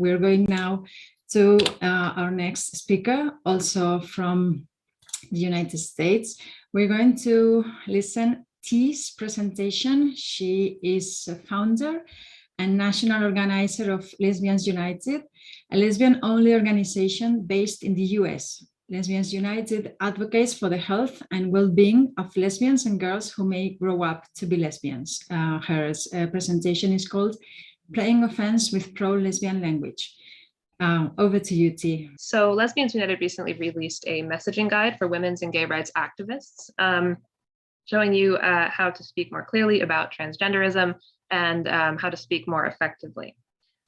We're going now to our next speaker, also from the United States. We're going to listen T's presentation. She is a founder and national organizer of Lesbians United, a lesbian-only organization based in the US. Lesbians United advocates for the health and well-being of lesbians and girls who may grow up to be lesbians. Her presentation is called Playing Offense with Pro-Lesbian Language. Over to you, T. So Lesbians United recently released a messaging guide for women's and gay rights activists, showing you how to speak more clearly about transgenderism and how to speak more effectively.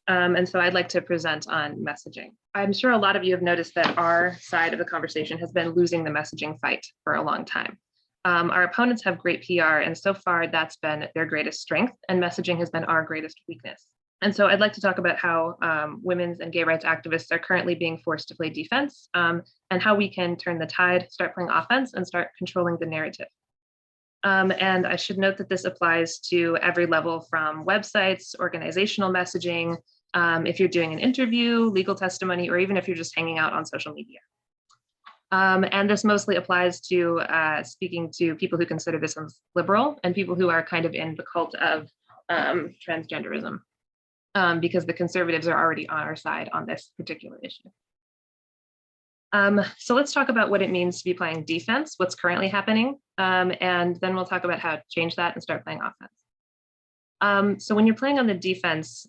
And so I'd like to present on messaging. I'm sure a lot of you have noticed that our side of the conversation has been losing the messaging fight for a long time. Our opponents have great PR, and so far that's been their greatest strength, and messaging has been our greatest weakness. And so I'd like to talk about how women's and gay rights activists are currently being forced to play defense, and how we can turn the tide, start playing offense, and start controlling the narrative. And I should note that this applies to every level, from websites, organizational messaging, if you're doing an interview, legal testimony, or even if you're just hanging out on social media. And this mostly applies to speaking to people who consider this as liberal and people who are kind of in the cult of transgenderism, because the conservatives are already on our side on this particular issue. So let's talk about what it means to be playing defense, what's currently happening, and then we'll talk about how to change that and start playing offense. So when you're playing on the defense,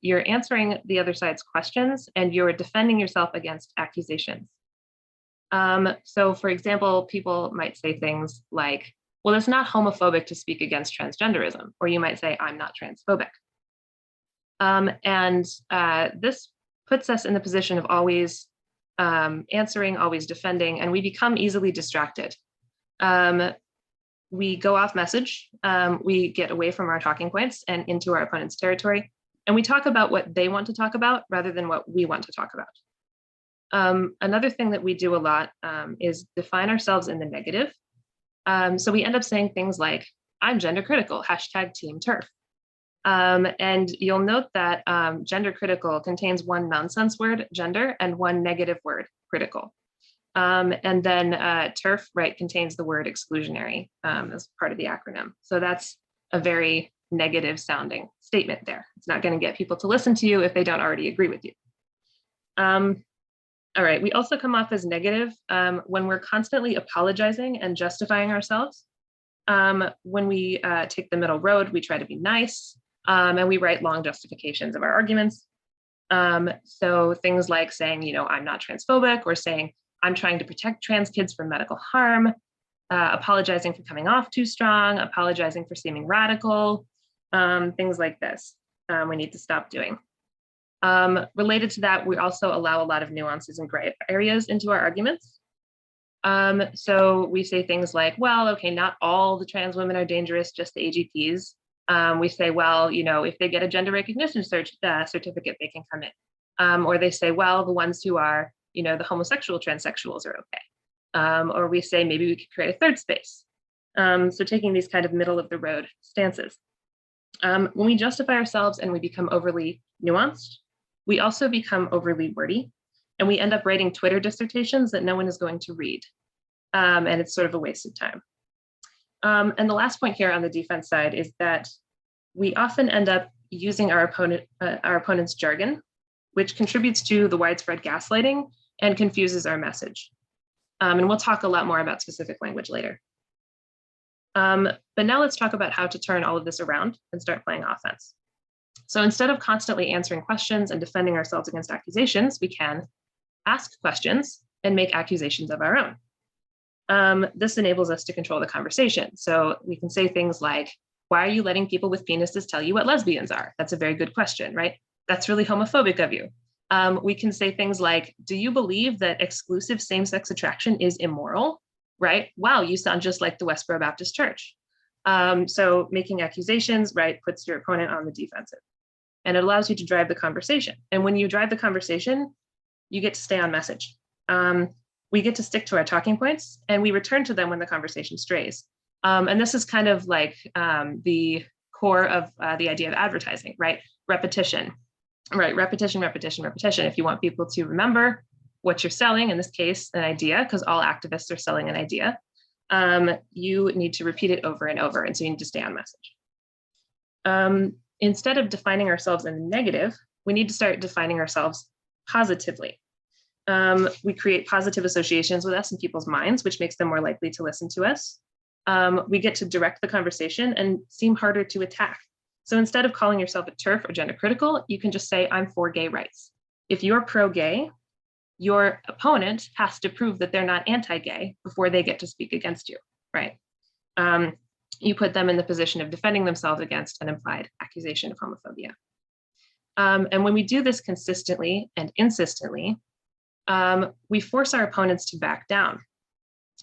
you're answering the other side's questions and you're defending yourself against accusations. So for example, people might say things like, well, it's not homophobic to speak against transgenderism, or you might say, I'm not transphobic. And this puts us in the position of always answering, always defending, and we become easily distracted. We go off message, we get away from our talking points and into our opponent's territory, and we talk about what they want to talk about rather than what we want to talk about. Another thing that we do a lot is define ourselves in the negative. So we end up saying things like, I'm gender critical, hashtag team TERF. And you'll note that gender critical contains one nonsense word, gender, and one negative word, critical. And then TERF, right, contains the word exclusionary as part of the acronym. So that's a very negative sounding statement there. It's not going to get people to listen to you if they don't already agree with you. All right, we also come off as negative when we're constantly apologizing and justifying ourselves. When we take the middle road, we try to be nice, and we write long justifications of our arguments. So things like saying, you know, I'm not transphobic, or saying, I'm trying to protect trans kids from medical harm, apologizing for coming off too strong, apologizing for seeming radical, things like this we need to stop doing. Related to that, we also allow a lot of nuances and gray areas into our arguments. So we say things like, well, okay, not all the trans women are dangerous, just the AGPs. We say, well, you know, if they get a gender recognition certificate, they can come in. Or they say, well, the ones who are, you know, the homosexual transsexuals are okay. Or we say, maybe we could create a third space. So taking these kind of middle of the road stances. When we justify ourselves and we become overly nuanced, we also become overly wordy, and we end up writing Twitter dissertations that no one is going to read. And it's sort of a waste of time. And the last point here on the defense side is that we often end up using our opponent's jargon, which contributes to the widespread gaslighting and confuses our message. And we'll talk a lot more about specific language later. But now let's talk about how to turn all of this around and start playing offense. So instead of constantly answering questions and defending ourselves against accusations, we can ask questions and make accusations of our own. This enables us to control the conversation. So we can say things like, why are you letting people with penises tell you what lesbians are? That's a very good question, right? That's really homophobic of you. We can say things like, do you believe that exclusive same-sex attraction is immoral? Right? Wow, you sound just like the Westboro Baptist Church. So making accusations, right, puts your opponent on the defensive. And it allows you to drive the conversation. And when you drive the conversation, you get to stay on message. We get to stick to our talking points, and we return to them when the conversation strays. And this is kind of like the core of the idea of advertising, right? Repetition. right? Repetition, repetition, repetition. If you want people to remember what you're selling, in this case, an idea, because all activists are selling an idea, you need to repeat it over and over. And so you need to stay on message. Instead of defining ourselves in the negative, we need to start defining ourselves positively. We create positive associations with us in people's minds, which makes them more likely to listen to us. We get to direct the conversation and seem harder to attack. So instead of calling yourself a TERF or gender critical, you can just say, I'm for gay rights. If you're pro-gay, your opponent has to prove that they're not anti-gay before they get to speak against you, right? You put them in the position of defending themselves against an implied accusation of homophobia. And when we do this consistently and insistently, we force our opponents to back down.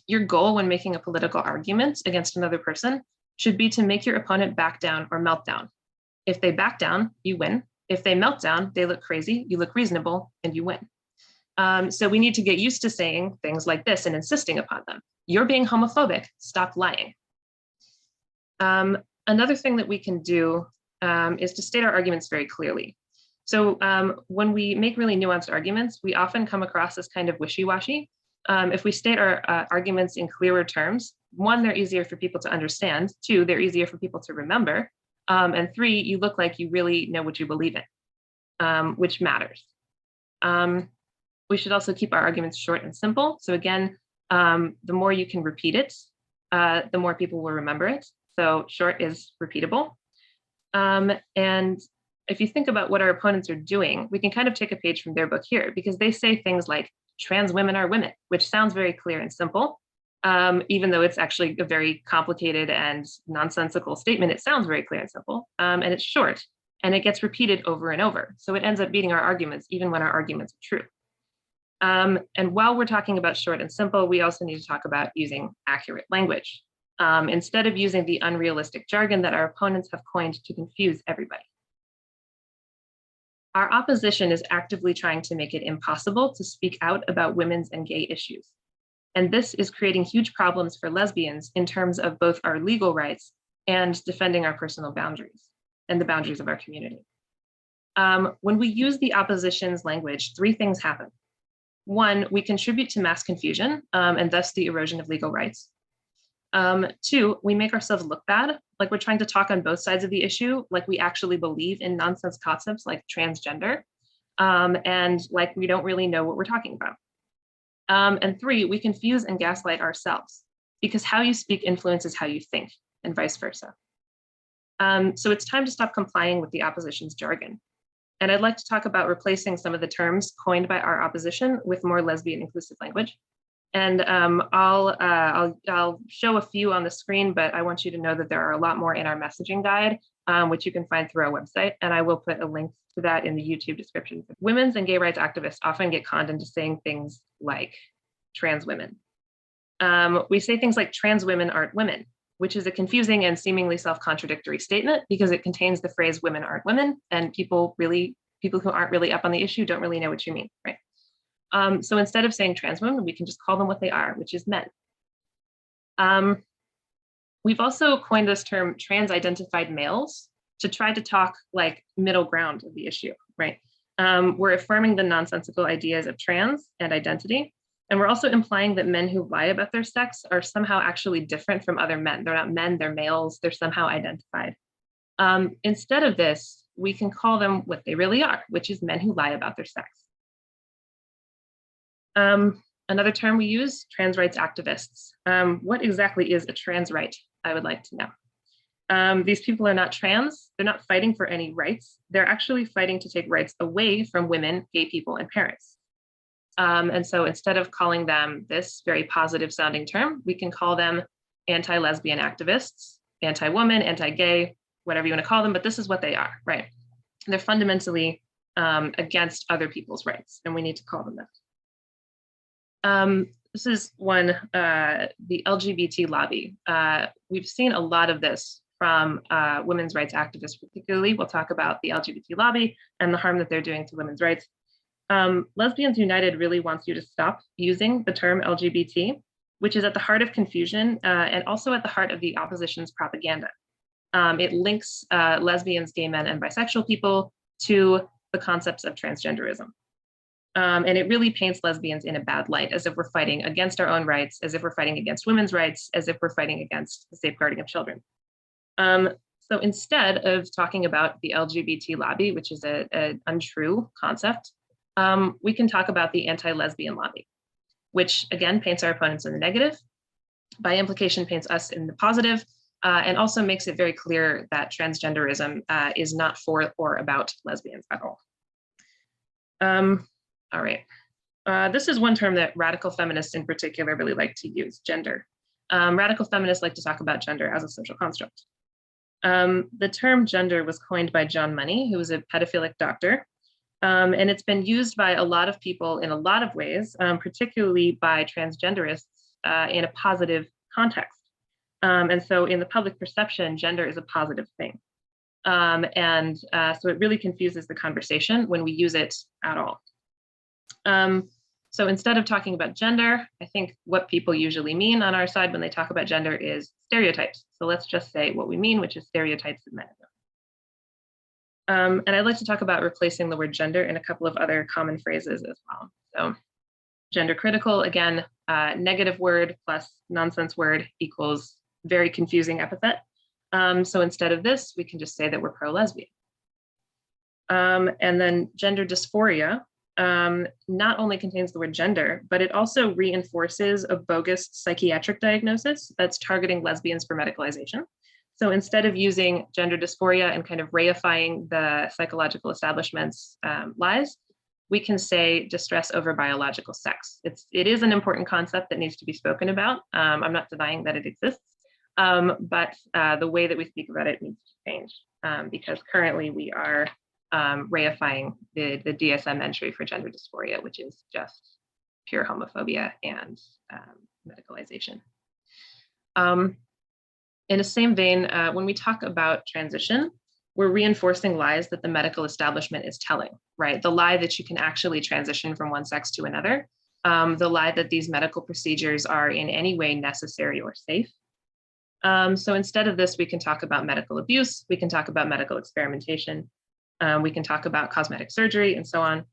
Your goal when making a political argument against another person should be to make your opponent back down or melt down. If they back down, you win. If they melt down, they look crazy, you look reasonable, and you win. So we need to get used to saying things like this and insisting upon them. You're being homophobic, stop lying. Another thing that we can do is to state our arguments very clearly. So when we make really nuanced arguments, we often come across as kind of wishy-washy. If we state our arguments in clearer terms, one, they're easier for people to understand. Two, they're easier for people to remember. And three, you look like you really know what you believe in, which matters. We should also keep our arguments short and simple. So again, the more you can repeat it, the more people will remember it. So short is repeatable. And if you think about what our opponents are doing, we can kind of take a page from their book here, because they say things like trans women are women, which sounds very clear and simple. Even though it's actually a very complicated and nonsensical statement, it sounds very clear and simple, and it's short, and it gets repeated over and over. So it ends up beating our arguments, even when our arguments are true. And while we're talking about short and simple, we also need to talk about using accurate language, instead of using the unrealistic jargon that our opponents have coined to confuse everybody. Our opposition is actively trying to make it impossible to speak out about women's and gay issues. And this is creating huge problems for lesbians in terms of both our legal rights and defending our personal boundaries and the boundaries of our community. When we use the opposition's language, three things happen. One, we contribute to mass confusion and thus the erosion of legal rights. Two, we make ourselves look bad, like we're trying to talk on both sides of the issue, like we actually believe in nonsense concepts like transgender, and like we don't really know what we're talking about. And three, we confuse and gaslight ourselves, because how you speak influences how you think, and vice versa. So it's time to stop complying with the opposition's jargon. And I'd like to talk about replacing some of the terms coined by our opposition with more lesbian inclusive language. And I'll show a few on the screen, but I want you to know that there are a lot more in our messaging guide, which you can find through our website. And I will put a link to that in the YouTube description. Women's and gay rights activists often get conned into saying things like trans women. We say things like trans women aren't women, which is a confusing and seemingly self-contradictory statement because it contains the phrase women aren't women, and people who aren't really up on the issue don't really know what you mean, right? So instead of saying trans women, we can just call them what they are, which is men. We've also coined this term trans-identified males to try to talk like middle ground of the issue, right? We're affirming the nonsensical ideas of trans and identity. And we're also implying that men who lie about their sex are somehow actually different from other men. They're not men, they're males, they're somehow identified. Instead of this, we can call them what they really are, which is men who lie about their sex. Another term we use, trans rights activists. What exactly is a trans right? I would like to know. These people are not trans, they're not fighting for any rights. They're actually fighting to take rights away from women, gay people, and parents. And so instead of calling them this very positive sounding term, we can call them anti-lesbian activists, anti-woman, anti-gay, whatever you want to call them, but this is what they are, right? They're fundamentally against other people's rights, and we need to call them that. This is one, the LGBT lobby. We've seen a lot of this from women's rights activists, particularly. We'll talk about the LGBT lobby and the harm that they're doing to women's rights. Lesbians United really wants you to stop using the term LGBT, which is at the heart of confusion and also at the heart of the opposition's propaganda. It links lesbians, gay men, and bisexual people to the concepts of transgenderism. And it really paints lesbians in a bad light, as if we're fighting against our own rights, as if we're fighting against women's rights, as if we're fighting against the safeguarding of children. So instead of talking about the LGBT lobby, which is an untrue concept, we can talk about the anti-lesbian lobby, which again paints our opponents in the negative, by implication paints us in the positive, and also makes it very clear that transgenderism is not for or about lesbians at all. All right. This is one term that radical feminists in particular really like to use, gender. Radical feminists like to talk about gender as a social construct. The term gender was coined by John Money, who was a pedophilic doctor. And it's been used by a lot of people in a lot of ways, particularly by transgenderists in a positive context. And so in the public perception, gender is a positive thing. So it really confuses the conversation when we use it at all. So instead of talking about gender, I think what people usually mean on our side when they talk about gender is stereotypes. So let's just say what we mean, which is stereotypes of men. And I'd like to talk about replacing the word gender in a couple of other common phrases as well. So gender critical, again, negative word plus nonsense word equals very confusing epithet. So instead of this, we can just say that we're pro-lesbian. And then gender dysphoria not only contains the word gender, but it also reinforces a bogus psychiatric diagnosis that's targeting lesbians for medicalization. So instead of using gender dysphoria and kind of reifying the psychological establishment's lies, we can say distress over biological sex. It is an important concept that needs to be spoken about. I'm not denying that it exists, but the way that we speak about it needs to change because currently we are reifying the DSM entry for gender dysphoria, which is just pure homophobia and medicalization. In the same vein, when we talk about transition, we're reinforcing lies that the medical establishment is telling, right? The lie that you can actually transition from one sex to another, the lie that these medical procedures are in any way necessary or safe. So instead of this, we can talk about medical abuse, we can talk about medical experimentation, we can talk about cosmetic surgery and so on.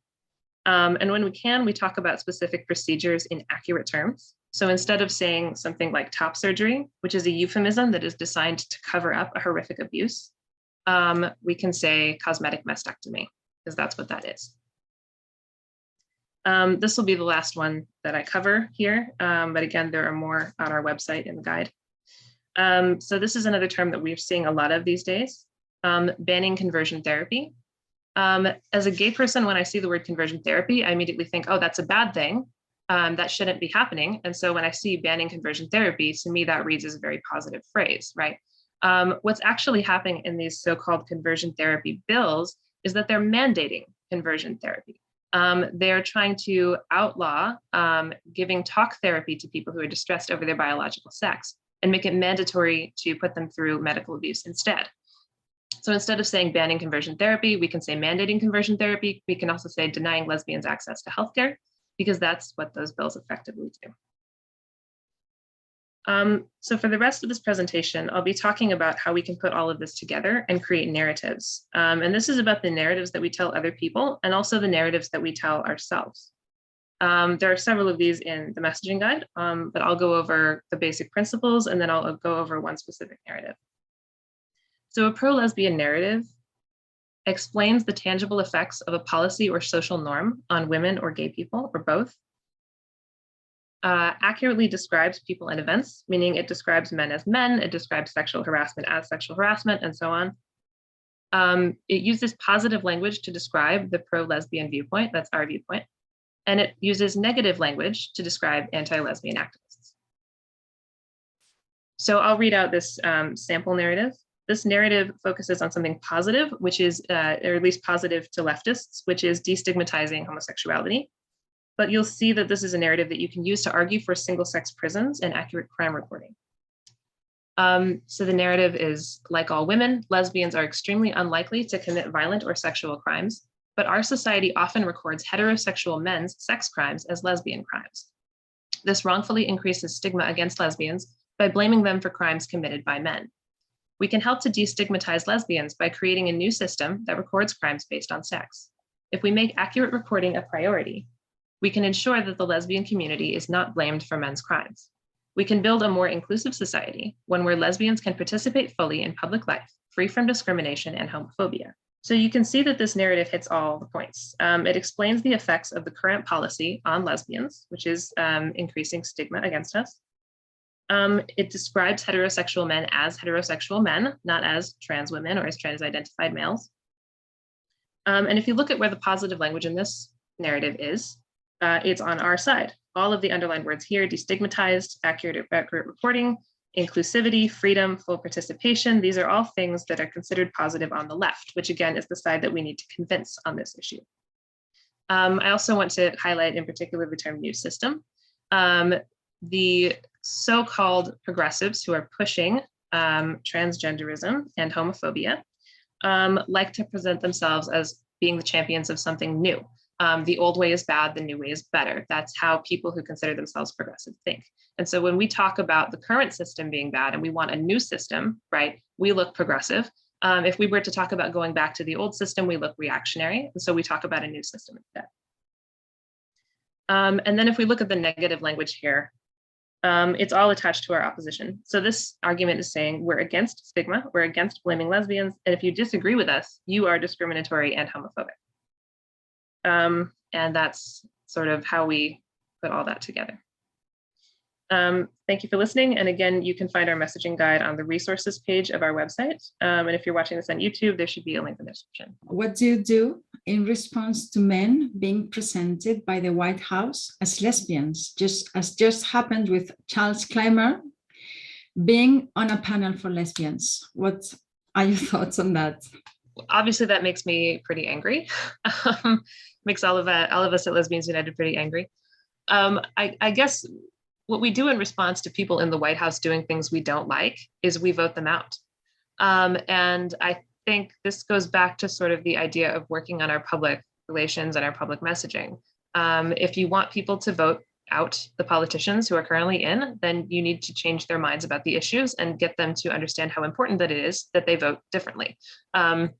And when we talk about specific procedures in accurate terms. So instead of saying something like top surgery, which is a euphemism that is designed to cover up a horrific abuse, we can say cosmetic mastectomy, because that's what that is. This will be the last one that I cover here, but again, there are more on our website in the guide. So this is another term that we're seeing a lot of these days, banning conversion therapy. As a gay person, when I see the word conversion therapy, I immediately think, oh, that's a bad thing. That shouldn't be happening. And so when I see banning conversion therapy, to me, that reads as a very positive phrase, right? What's actually happening in these so-called conversion therapy bills is that they're mandating conversion therapy. They're trying to outlaw giving talk therapy to people who are distressed over their biological sex and make it mandatory to put them through medical abuse instead. So instead of saying banning conversion therapy, we can say mandating conversion therapy. We can also say denying lesbians access to healthcare, because that's what those bills effectively do. So for the rest of this presentation, I'll be talking about how we can put all of this together and create narratives. And this is about the narratives that we tell other people and also the narratives that we tell ourselves. There are several of these in the messaging guide, but I'll go over the basic principles and then I'll go over one specific narrative. So a pro-lesbian narrative explains the tangible effects of a policy or social norm on women or gay people, or both. Accurately describes people and events, meaning it describes men as men, it describes sexual harassment as sexual harassment, and so on. It uses positive language to describe the pro-lesbian viewpoint, that's our viewpoint, and it uses negative language to describe anti-lesbian activists. So I'll read out this sample narrative. This narrative focuses on something positive, which is, or at least positive to leftists, which is destigmatizing homosexuality. But you'll see that this is a narrative that you can use to argue for single-sex prisons and accurate crime reporting. So the narrative is, like all women, lesbians are extremely unlikely to commit violent or sexual crimes, but our society often records heterosexual men's sex crimes as lesbian crimes. This wrongfully increases stigma against lesbians by blaming them for crimes committed by men. We can help to destigmatize lesbians by creating a new system that records crimes based on sex. If we make accurate reporting a priority, we can ensure that the lesbian community is not blamed for men's crimes. We can build a more inclusive society, one where lesbians can participate fully in public life, free from discrimination and homophobia. So you can see that this narrative hits all the points. It explains the effects of the current policy on lesbians, which is increasing stigma against us. It describes heterosexual men as heterosexual men, not as trans women or as trans identified males. And if you look at where the positive language in this narrative is, it's on our side. All of the underlined words here: destigmatized, accurate reporting, inclusivity, freedom, full participation. These are all things that are considered positive on the left, which again is the side that we need to convince on this issue. I also want to highlight in particular the term new system. The so-called progressives who are pushing transgenderism and homophobia like to present themselves as being the champions of something new. The old way is bad, the new way is better. That's how people who consider themselves progressive think. And so when we talk about the current system being bad and we want a new system, right, we look progressive. If we were to talk about going back to the old system, we look reactionary. And so we talk about a new system instead. And then if we look at the negative language here, it's all attached to our opposition. So this argument is saying we're against stigma, we're against blaming lesbians, and if you disagree with us, you are discriminatory and homophobic. And that's sort of how we put all that together. Thank you for listening. And again, you can find our messaging guide on the resources page of our website. And if you're watching this on YouTube, there should be a link in the description. What do you do in response to men being presented by the White House as lesbians, just happened with Charles Clymer being on a panel for lesbians? What are your thoughts on that? Obviously, that makes me pretty angry. Makes all of us at Lesbians United pretty angry. I guess what we do in response to people in the White House doing things we don't like is we vote them out. And I think this goes back to sort of the idea of working on our public relations and our public messaging. If you want people to vote out the politicians who are currently in, then you need to change their minds about the issues and get them to understand how important that it is that they vote differently. And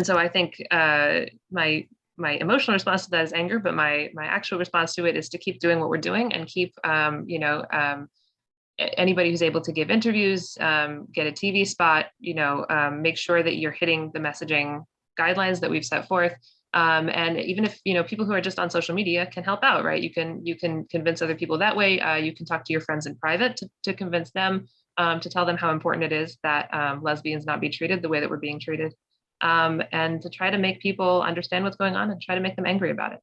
so I think my emotional response to that is anger, but my actual response to it is to keep doing what we're doing and keep, anybody who's able to give interviews, get a TV spot, make sure that you're hitting the messaging guidelines that we've set forth. And even if, people who are just on social media can help out, right? You can convince other people that way. You can talk to your friends in private to convince them, to tell them how important it is that lesbians not be treated the way that we're being treated. And to try to make people understand what's going on and try to make them angry about it.